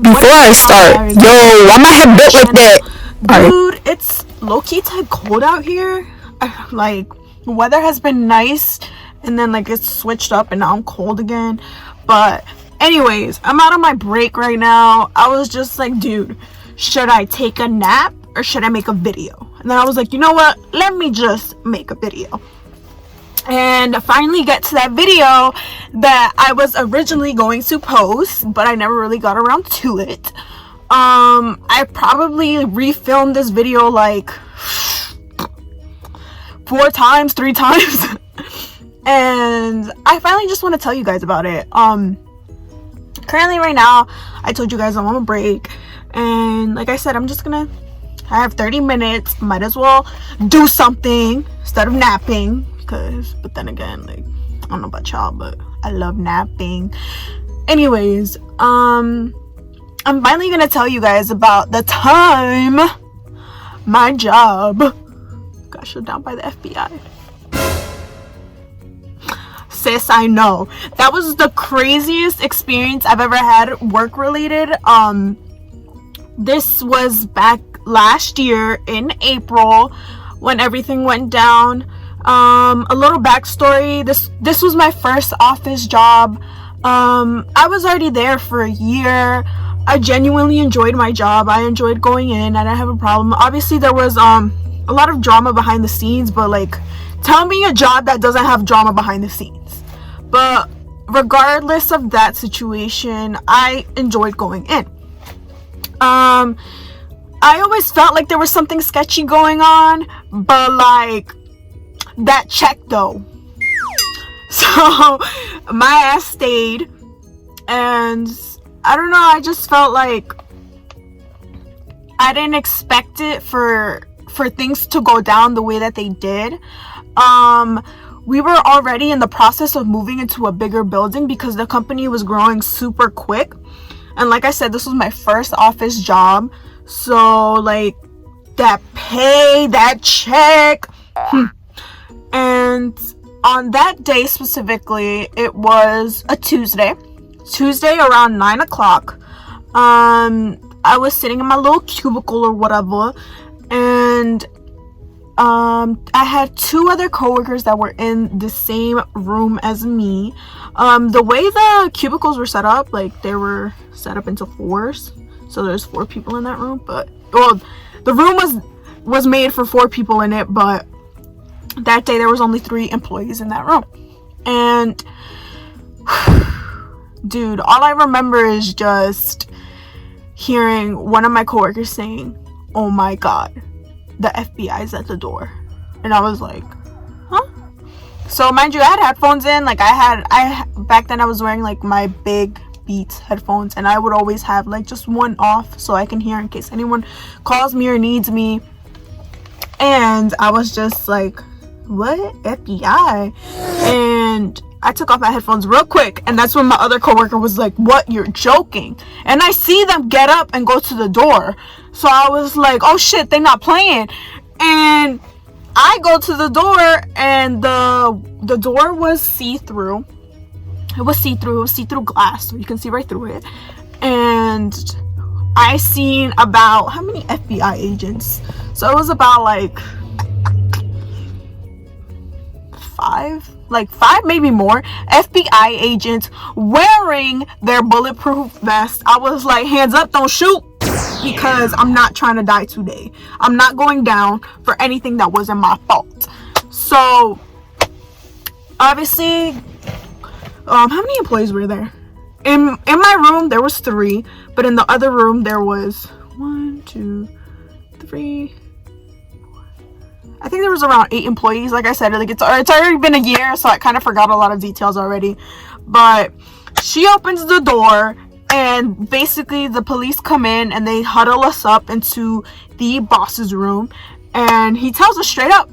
before I start, yo, why my head built like that? Dude, it's low-key type cold out here. Like, the weather has been nice, and then like it's switched up and now I'm cold again. But anyways, I'm out of my break right now. I was just like, dude, should I take a nap or should I make a video? And then I was like, you know what, let me just make a video. And I finally get to that video that I was originally going to post, but I never really got around to it. I probably refilmed this video like 3 times. And I finally just want to tell you guys about it. Currently right now, I told you guys I'm on a break, and like I said, I have 30 minutes, might as well do something instead of napping, but then again, like, I don't know about y'all, but I love napping. Anyways, I'm finally gonna tell you guys about the time my job got shut down by the FBI. Sis, I know. That was the craziest experience I've ever had work related. This was back last year in April when everything went down. A little backstory. This was my first office job. I was already there for a year. I genuinely enjoyed my job. I enjoyed going in. I didn't have a problem. Obviously, there was a lot of drama behind the scenes, but like, tell me a job that doesn't have drama behind the scenes. But regardless of that situation, I enjoyed going in. I always felt like there was something sketchy going on, but like, that check though. So my ass stayed, and I don't know, I just felt like I didn't expect it for things to go down the way that they did. We were already in the process of moving into a bigger building because the company was growing super quick, and like I said, this was my first office job, so like, that pay, that check, and on that day specifically, it was a Tuesday around 9 o'clock. I was sitting in my little cubicle or whatever, and I had 2 other coworkers that were in the same room as me. The way the cubicles were set up, like, they were set up into 4s, so there's 4 people in that room. But well, the room was made for 4 people in it, but that day there was only 3 employees in that room. And dude, all I remember is just hearing one of my coworkers saying, "Oh my god, the FBI is at the door." And I was like, huh? So mind you, I had headphones in. Like, I back then I was wearing like my big Beats headphones, and I would always have like just one off so I can hear in case anyone calls me or needs me. And I was just like, what? FBI? And I took off my headphones real quick, and that's when my other coworker was like, "What? You're joking?" And I see them get up and go to the door, so I was like, oh shit, they not playing. And I go to the door, and the door was see-through. It was see-through glass, so you can see right through it. And I seen about, how many FBI agents? So it was about like 5, maybe more, FBI agents wearing their bulletproof vest. I was like, hands up, don't shoot, because I'm not trying to die today. I'm not going down for anything that wasn't my fault. So obviously, how many employees were there? In my room there was 3, but in the other room there was 1, 2, 3, I think there was around 8 employees. Like I said, like, it's already been a year, so I kind of forgot a lot of details already. But she opens the door, and basically the police come in and they huddle us up into the boss's room, and he tells us straight up,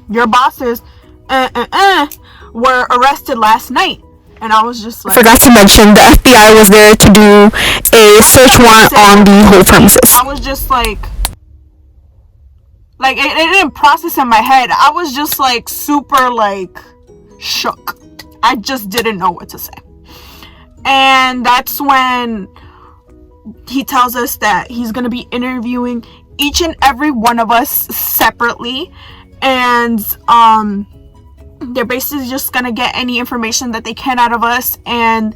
"Your bosses were arrested last night." And I was just like, forgot to mention, the FBI was there to do a search warrant on the whole premises. I was just like it didn't process in my head. I was just like super like shook. I just didn't know what to say. And that's when he tells us that he's going to be interviewing each and every one of us separately, and they're basically just going to get any information that they can out of us. And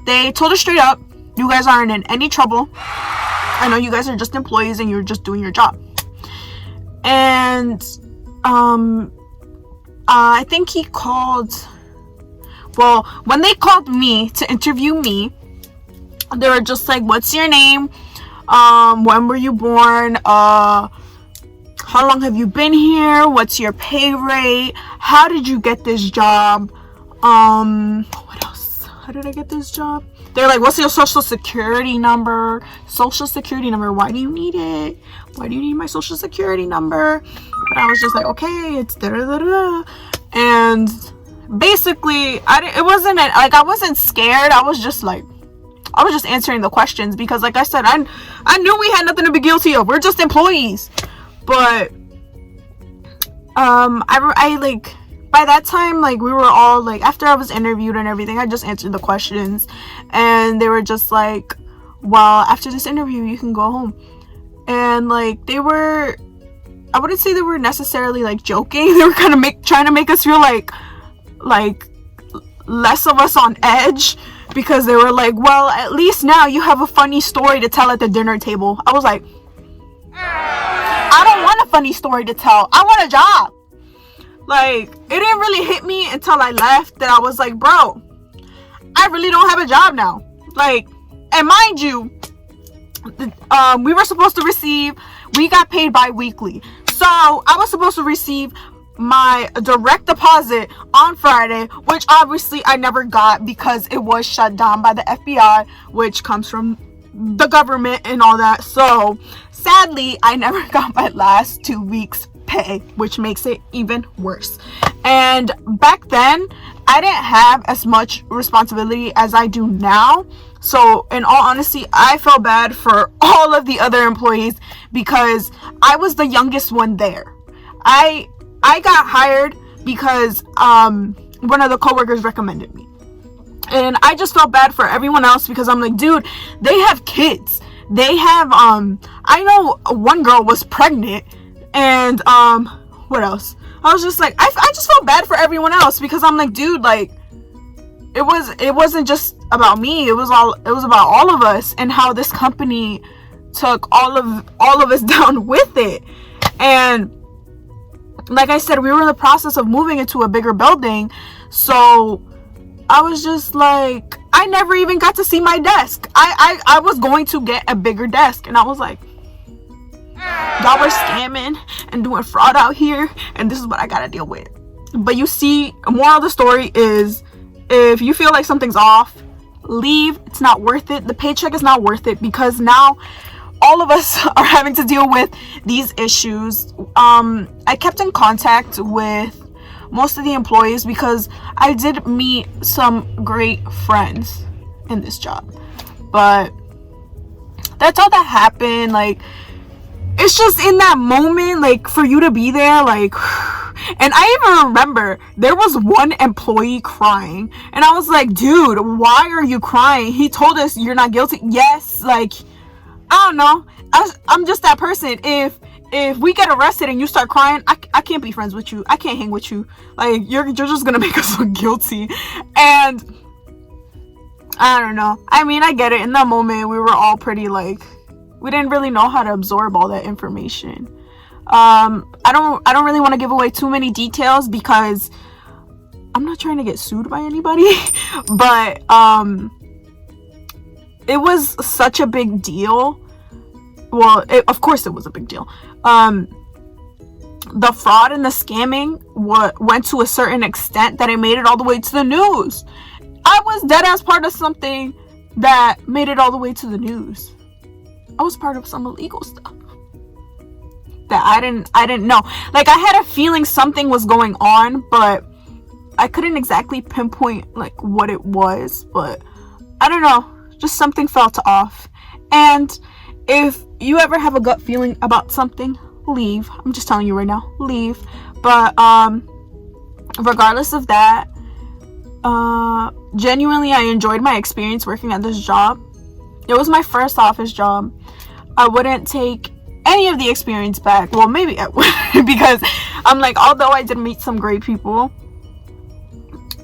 they told us straight up, you guys aren't in any trouble. I know you guys are just employees and you're just doing your job. And I think he called, well, when they called me to interview me, they were just like, what's your name? When were you born? How long have you been here? What's your pay rate? How did you get this job? What else? How did I get this job? They're like, what's your social security number? Social security number. Why do you need it? Why do you need my social security number? But I was just like, okay, it's da-da-da-da. And basically, I wasn't scared. I was just answering the questions because, like I said, I knew we had nothing to be guilty of. We're just employees. But I like, by that time, like, we were all like, after I was interviewed and everything, I just answered the questions, and they were just like, well, after this interview you can go home. And like, they were, I wouldn't say they were necessarily like joking. They were kind of trying to make us feel like less of us on edge, because they were like, well, at least now you have a funny story to tell at the dinner table. I was like, I don't want a funny story to tell. I want a job. Like, it didn't really hit me until I left that I was like, bro, I really don't have a job now. Like, and mind you, we were supposed to receive, we got paid bi-weekly. So I was supposed to receive my direct deposit on Friday, which obviously I never got because it was shut down by the FBI, which comes from the government and all that. So sadly, I never got my last 2 weeks pay, which makes it even worse. And back then, I didn't have as much responsibility as I do now. So in all honesty, I felt bad for all of the other employees because I was the youngest one there. I got hired because one of the coworkers recommended me. And I just felt bad for everyone else because I'm like, dude, they have kids. They have, I know one girl was pregnant, and, what else? I was just like, I just felt bad for everyone else because I'm like, dude, like, it wasn't just about me. It was about all of us, and how this company took all of us down with it. And like I said, we were in the process of moving into a bigger building, so I was just like, I never even got to see my desk. I was going to get a bigger desk, and I was like, y'all were scamming and doing fraud out here, and this is what I gotta deal with. But you see, moral of the story is, if you feel like something's off, leave. It's not worth it. The paycheck is not worth it, because now all of us are having to deal with these issues. I kept in contact with most of the employees because I did meet some great friends in this job. But that's all that happened. Like, it's just in that moment, like, for you to be there, like, and I even remember there was one employee crying, and I was like, dude, why are you crying? He told us you're not guilty. Yes, like, I don't know. I'm just that person. If we get arrested and you start crying, I can't be friends with you. I can't hang with you. Like, you're just gonna make us look guilty. And I don't know. I mean, I get it. In that moment, we were all pretty, like, we didn't really know how to absorb all that information. I don't really want to give away too many details because I'm not trying to get sued by anybody. But it was such a big deal. Well, of course it was a big deal. The fraud and the scamming went to a certain extent that it made it all the way to the news. I was dead ass part of something that made it all the way to the news. I was part of some illegal stuff that I didn't know. Like, I had a feeling something was going on, but I couldn't exactly pinpoint like what it was. But I don't know, just something felt off. And if you ever have a gut feeling about something, leave. I'm just telling you right now, leave. But regardless of that, genuinely, I enjoyed my experience working at this job. It was my first office job. I wouldn't take any of the experience back. Well, maybe I would, because I'm like, although I did meet some great people,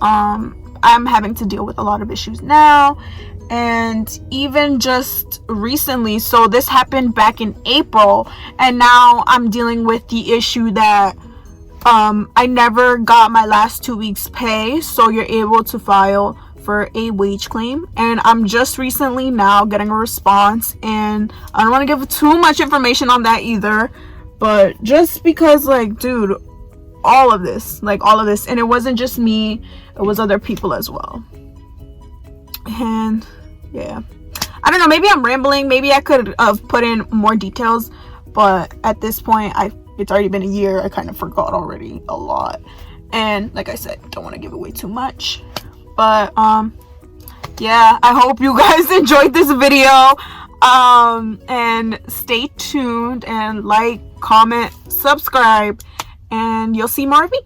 I'm having to deal with a lot of issues now. And even just recently, so this happened back in April, and now I'm dealing with the issue that I never got my last 2 weeks pay, so you're able to file for a wage claim, and I'm just recently now getting a response, and I don't want to give too much information on that either, but just because, like, dude, all of this, and it wasn't just me, it was other people as well. And yeah, I don't know, maybe I'm rambling, maybe I could have put in more details, but at this point, it's already been a year, I kind of forgot already a lot, and like I said, don't want to give away too much. But yeah, I hope you guys enjoyed this video, and stay tuned and like, comment, subscribe, and you'll see more of me.